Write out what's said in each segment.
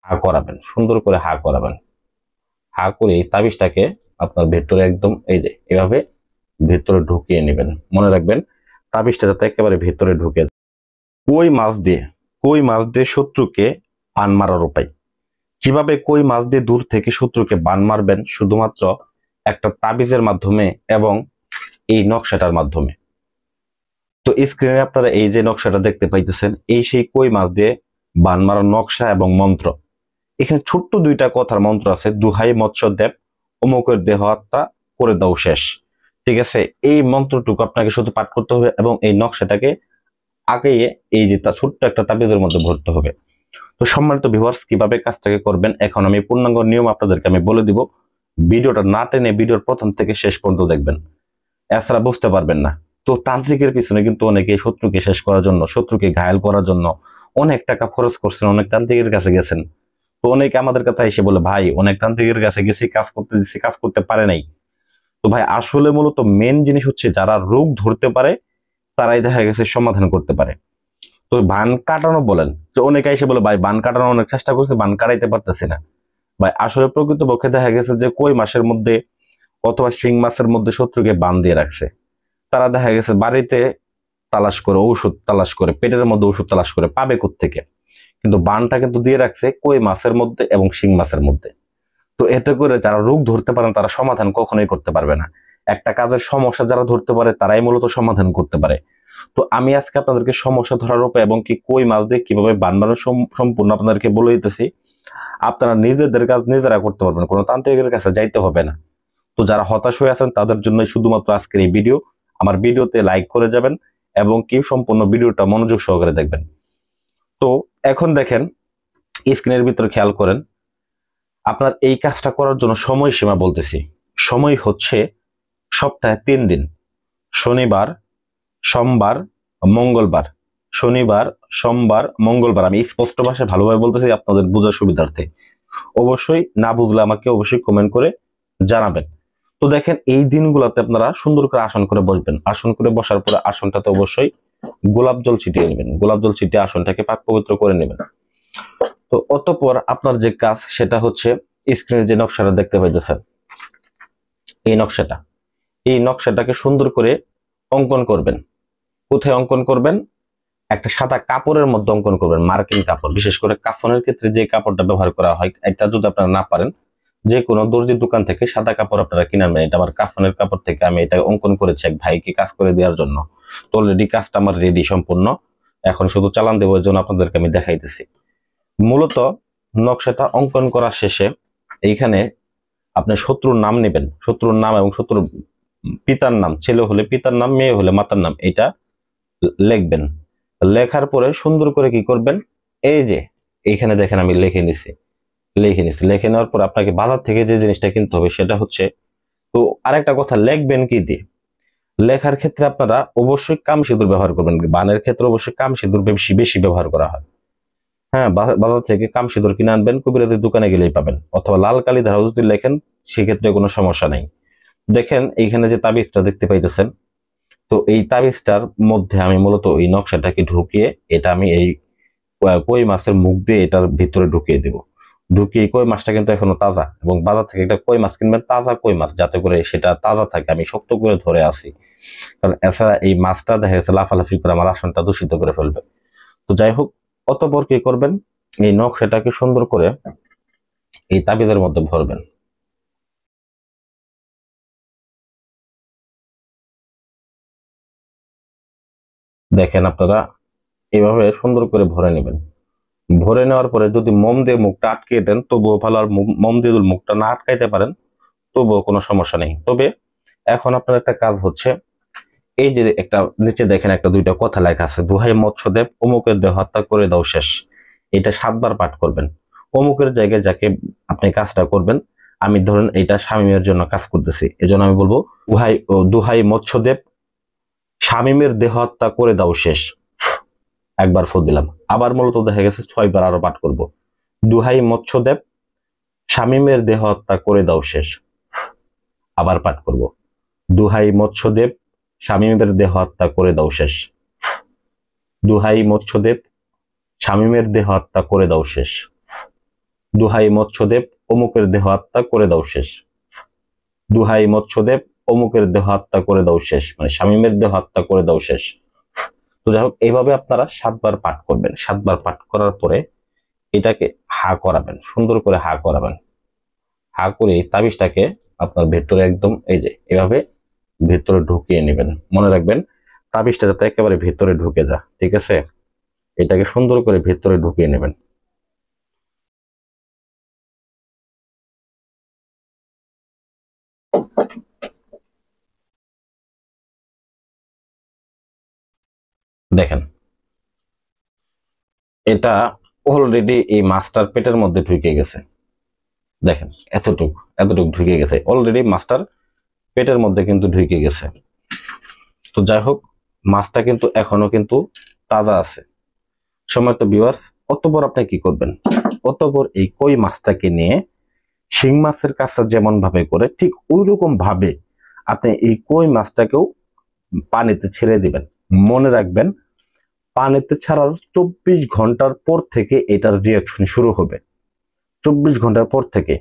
হা করাবেন, সুন্দর করে হা করাবেন। হা করে এই তাবিজটাকে আপনার ভেতরে একদম এই যে এভাবে ভেতরে ঢুকিয়ে নেবেন। মনে রাখবেন তাবিজটা যাতে একেবারে ভেতরে ঢুকে যায়। কই মাছ দিয়ে, কই মাছ দিয়ে শত্রুকে বান মারার উপায়। কিভাবে কই মাছ দিয়ে দূর থেকে শত্রুকে বান মারবেন? শুধুমাত্র একটা তাবিজের মাধ্যমে এবং এই নকশাটার মাধ্যমে। তো স্ক্রিনে আপনারা এই যে নকশাটা দেখতে পাইতেছেন, এই সেই কই মাছ দিয়ে বান মারার নকশা এবং মন্ত্র। এখানে ছোট্ট দুইটা কথার মন্ত্র আছে, দুহাই মৎস্যদেব অমুকের দেহ হত্যা করে দাও শেষ। ঠিক আছে, এই মন্ত্রটুকু আপনাকে শুধু পাঠ করতে হবে এবং এই নকশাটাকে আগেই এই যে তা ছোট্ট একটা তাবিজের মধ্যে ভরতে হবে। তো সম্মানিত ভিউয়ার্স, কিভাবে কাজটাকে করবেন এখন আমি পূর্ণাঙ্গ নিয়ম আপনাদেরকে আমি বলে দিব। ভিডিওটা না টেনে ভিডিওর প্রথম থেকে শেষ পর্যন্ত দেখবেন, এছাড়া বুঝতে পারবেন না। তো তান্ত্রিকের পিছনে কিন্তু অনেকে শত্রুকে শেষ করার জন্য, শত্রুকে ঘায়েল করার জন্য অনেক টাকা খরচ করছেন, অনেক তান্ত্রিকের কাছে গেছেন। তো অনেকে আমাদের কথা এসে বলে, ভাই অনেক তান্ত্রিকের কাছে গেছি, কাজ করতে দিচ্ছি, কাজ করতে পারে নাই। তো ভাই আসলে মূলত মেন জিনিস হচ্ছে যারা রোগ ধরতে পারে তারাই দেখা গেছে সমাধান করতে পারে। তো বান কাটানো বলেন, তো অনেকে এসে বলে ভাই বান কাটানো অনেক চেষ্টা করছে, বান কাটাইতে পারতেছি না। ভাই আসলে প্রকৃতপক্ষে দেখা গেছে যে কই মাসের মধ্যে অথবা শিং মাছের মধ্যে শত্রুকে বান দিয়ে রাখছে। তারা দেখা গেছে বাড়িতে তালাশ করে, ঔষধ তালাশ করে, পেটের মধ্যে ওষুধ তালাশ করে পাবে থেকে, কিন্তু বানটা কিন্তু দিয়ে রাখছে কই মাছের মধ্যে এবং শিং মাছের মধ্যে। তো এতে করে যারা রোগ ধরতে পারেন তারা সমাধান কখনোই করতে পারবে না। একটা কাজের সমস্যা যারা ধরতে পারে তারাই মূলত সমাধান করতে পারে। তো আমি আজকে আপনাদেরকে সমস্যা ধরার উপায় এবং কি কই মাছ দিয়ে কিভাবে বান বানানো সম্পূর্ণ আপনাদেরকে বলে দিতেছি। আপনারা নিজেদের কাজ নিজেরা করতে পারবেন, কোনো তান্ত্রিকের কাছে যাইতে হবে না। তো যারা হতাশ হয়ে আছেন তাদের জন্য শুধুমাত্র আজকের এই ভিডিও। আমার ভিডিওতে লাইক করে যাবেন এবং কি সম্পূর্ণ ভিডিওটা মনোযোগ সহকারে দেখবেন। তো এখন দেখেন, স্ক্রিনের ভিতরে খেয়াল করেন, আপনার এই কাজটা করার জন্য সময়সীমা বলতেছি। সময় হচ্ছে সপ্তাহে 3 দিন, শনিবার, সোমবার, মঙ্গলবার। শনিবার, সোমবার, মঙ্গলবার। আমি স্পষ্ট ভাষায় ভালোভাবে বলতেছি আপনাদের বোঝার সুবিধার্থে। অবশ্যই না বুঝলে আমাকে অবশ্যই কমেন্ট করে জানাবেন। তো দেখেন এই দিনগুলোতে আপনারা সুন্দর করে আসন করে বসবেন। আসন করে বসার পরে আসনটাতে অবশ্যই গোলাপ জল ছিটিয়ে নেবেন। গোলাপ জল ছিটিয়ে আসনটাকে পাক পবিত্র করে নেবেন। তো অতঃপর আপনার যে কাজ সেটা হচ্ছে, স্ক্রিনে যে নকশাটা দেখতে পাইতেছেন, এই নকশাটা, এই নকশাটাকে সুন্দর করে অঙ্কন করবেন। কোথায় অঙ্কন করবেন? একটা সাদা কাপড়ের মধ্যে অঙ্কন করবেন, মার্কিন কাপড়। বিশেষ করে কাফনের ক্ষেত্রে যে কাপড়টা ব্যবহার করা হয়, এটা যদি আপনারা না পারেন, যে কোনো দর্জির দোকান থেকে সাদা কাপড় আপনারা কিনে আনবেন। এটা আমার কাফনের কাপড় থেকে আমি এটা অঙ্কন করেছি এক ভাইকে কাজ করে দেওয়ার জন্য। তো অলরেডি কাজটা আমার রেডি সম্পূর্ণ, এখন শুধু চালান দেওয়ার জন্য আপনাদেরকে আমি দেখাইতেছি। মূলত নকশাটা অঙ্কন করা শেষে এইখানে আপনি শত্রুর নাম নেবেন, শত্রুর নাম এবং শত্রুর পিতার নাম, ছেলে হলে পিতার নাম, মেয়ে হলে মাতার নাম, এটা লিখবেন। লেখার পরে সুন্দর করে কি করবেন, এই যে এইখানে দেখেন আমি লিখে নেওয়ার পর আপনাকে বাজার থেকে যে জিনিসটা কিনতে হবে সেটা হচ্ছে, তো আরেকটা কথা, লিখবেন কি দিয়ে? লেখার ক্ষেত্রে আপনারা অবশ্যই কাম সিঁদুর ব্যবহার করবেন। বানের ক্ষেত্রে অবশ্যই কাম সিঁদুর বেশি বেশি ব্যবহার করা হয়। হ্যাঁ, বাজার থেকে কাম সিঁদুর কিনে আনবেন, কবিরাজের দোকানে গেলেই পাবেন, অথবা লাল কালি ধারা যদি লেখেন সেক্ষেত্রে কোনো সমস্যা নেই। দেখেন এইখানে যে তাবিজটা দেখতে পাইতেছেন, তো এই তাবিজটার মধ্যে আমি মূলত এই নকশাটাকে ঢুকিয়ে এটা আমি এই কই মাছের মুখ দিয়ে এটার ভিতরে ঢুকিয়ে দেব। ঢুকিয়ে, কই মাছটা কিন্তু এখনো তাজা, এবং বাজার থেকে একটা কই মাছ কিনবেন, তাজা কই মাছ, যাতে করে সেটা তাজা থাকে। আমি শক্ত করে ধরে আসি, কারণ এছাড়া এই মাছটা দেখা গেছে লাফালাফি করে আমার আসনটা দূষিত করে ফেলবে। তো যাই হোক, অতঃপর কি করবেন, এই নকশাটাকে সুন্দর করে এই তাবিজের মধ্যে ভরবেন। দেখেন আপনারা এইভাবে সুন্দর করে ভরে নেবেন। ভরে নেওয়ার পরে যদি মোম দিয়ে মুখটা আটকে দেন তবুও ভালো, আর মোম দিয়ে যদি মুখটা না আটকাইতে পারেন তবুও কোনো সমস্যা নেই। তবে এখন আপনার একটা কাজ হচ্ছে, এই যে একটা নিচে দেখেন একটা দুইটা কথা লেখা আছে, দোহাই মৎস্যদেব অমুকের দেহ হত্যা করে দাও শেষ। এটা 7বার পাঠ করবেন। অমুকের জায়গায় যাকে আপনি কাজটা করবেন, আমি ধরেন এটা শামীমের জন্য কাজ করতেছি, এজন্য আমি বলবো দোহাই মৎস্যদেব শামীমের দেহ হত্যা করে দাও শেষ। একবার ফু দিলাম, আবার মূলত দেখা গেছে 6বার আরো পাঠ করব। দোহাই মৎস্যদেব শামীমের দেহ হত্যা করে দাও শেষ। আবার পাঠ করব, দোহাই মৎস্যদেব শামীমের দেহ হত্যা করে দাও শেষ। দোহাই মৎস্যদেব শামীমের দেহ হত্যা করে দাও শেষ। দুহাই মৎস্যদেব অমুকের দেহ হত্যা করে দাও শেষ। দুহাই মৎস্যদেব অমুকের দেহ হত্যা করে দাও শেষ, মানে শামীমের দেহ হত্যা করে দাও শেষ। তো যাই হোক, এইভাবে আপনারা 7 বার পাঠ করবেন। 7 বার পাঠ করার পরে এটাকে হা করাবেন, সুন্দর করে হা করাবেন। হা করে এই তাবিজটাকে আপনার ভেতরে একদম এই যে এভাবে ভেতরে ঢুকিয়ে নেবেন। মনে রাখবেন তাবিজটা যাতে একেবারে ভেতরে ঢুকে যায়, ঠিক আছে? এটাকে সুন্দর করে ভেতরে ঢুকিয়ে নেবেন। দেখেন, এটা অলরেডি এই মাস্টার পেটের মধ্যে ঢুকে গেছে। দেখেন এতটুকু এতটুকু ঢুকে গেছে, অলরেডি মাস্টার পেটের মধ্যে কিন্তু ঢুকে গেছে। তো যাই হোক, মাছটা কিন্তু এখনো কিন্তু তাজা আছে। সময় তো ভিউয়ার্স, অতঃপর আপনি কি করবেন, অতঃপর এই কই মাছটাকে নিয়ে শিং মাছের কাছে যেমন ভাবে করে ঠিক ওই রকম ভাবে আপনি এই কই মাছটাকেও পানিতে ছেড়ে দিবেন। মনে রাখবেন পানিতে ছাড়ার 24 ঘন্টার পর থেকে এটার রিয়াকশন শুরু হবে। 24 ঘন্টার পর থেকে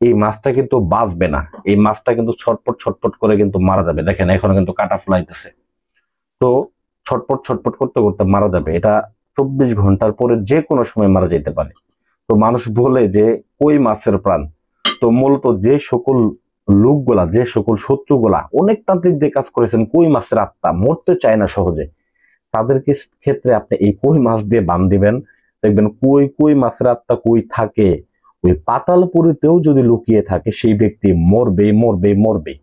এই মাছটা কিন্তু বাঁচবে না, এই মাছটা কিন্তু ছটপট ছটপট করে কিন্তু মারা যাবে। দেখেন এখনো কিন্তু কাটা ফ্লাইতেছে, তো ছটপট ছটপট করতে করতে মারা যাবে। এটা 24 ঘন্টার পরে যে কোনো সময় মারা যেতে পারে। তো মানুষ বলে যে কই মাছের প্রাণ, তো মূলত যে সকল লোকগুলা, যে সকল শত্রুগুলা অনেক তান্ত্রিক দিয়ে কাজ করেছেন, কই মাছের আত্মা মরতে চায় না সহজে, তাদের ক্ষেত্রে আপনি এই কই মাছ দিয়ে বান দিবেন। দেখবেন কই কই মাছের আত্মা কই থাকে, ওই পাতালপুরিতেও যদি লুকিয়ে থাকে সেই ব্যক্তি মরবে মরবে মরবে।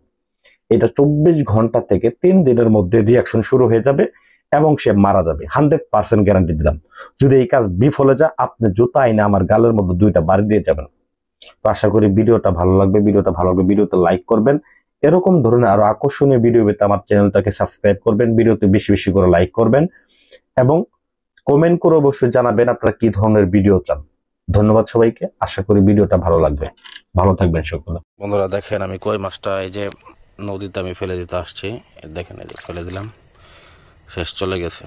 এটা 24 ঘন্টা থেকে 3 দিনের মধ্যে রিয়াকশন শুরু হয়ে যাবে এবং সে মারা যাবে। 100% গ্যারান্টি দিলাম। যদি এই কাজ বিফলে যায়, আপনি জুতা আইনে আমার গালের মধ্যে 2টা বাড়ি দিয়ে যাবেন। তো আশা করি ভিডিওটা ভালো লাগবে। ভিডিওতে লাইক করবেন। এরকম ধরনের আরো আকর্ষণীয় ভিডিও পেতে আমার চ্যানেলটাকে সাবস্ক্রাইব করবেন। ভিডিওতে বেশি বেশি করে লাইক করবেন এবং কমেন্ট করে অবশ্যই জানাবেন আপনারা কি ধরনের ভিডিও চান। ধন্যবাদ সবাইকে। আশা করি ভিডিওটা ভালো লাগবে। ভালো থাকবেন সকলে। বন্ধুরা দেখেন, আমি কই মাছটা এই যে নদীতে আমি ফেলে দিতে আসছি, দেখেন এই যে ফেলে দিলাম, শেষ চলে গেছে।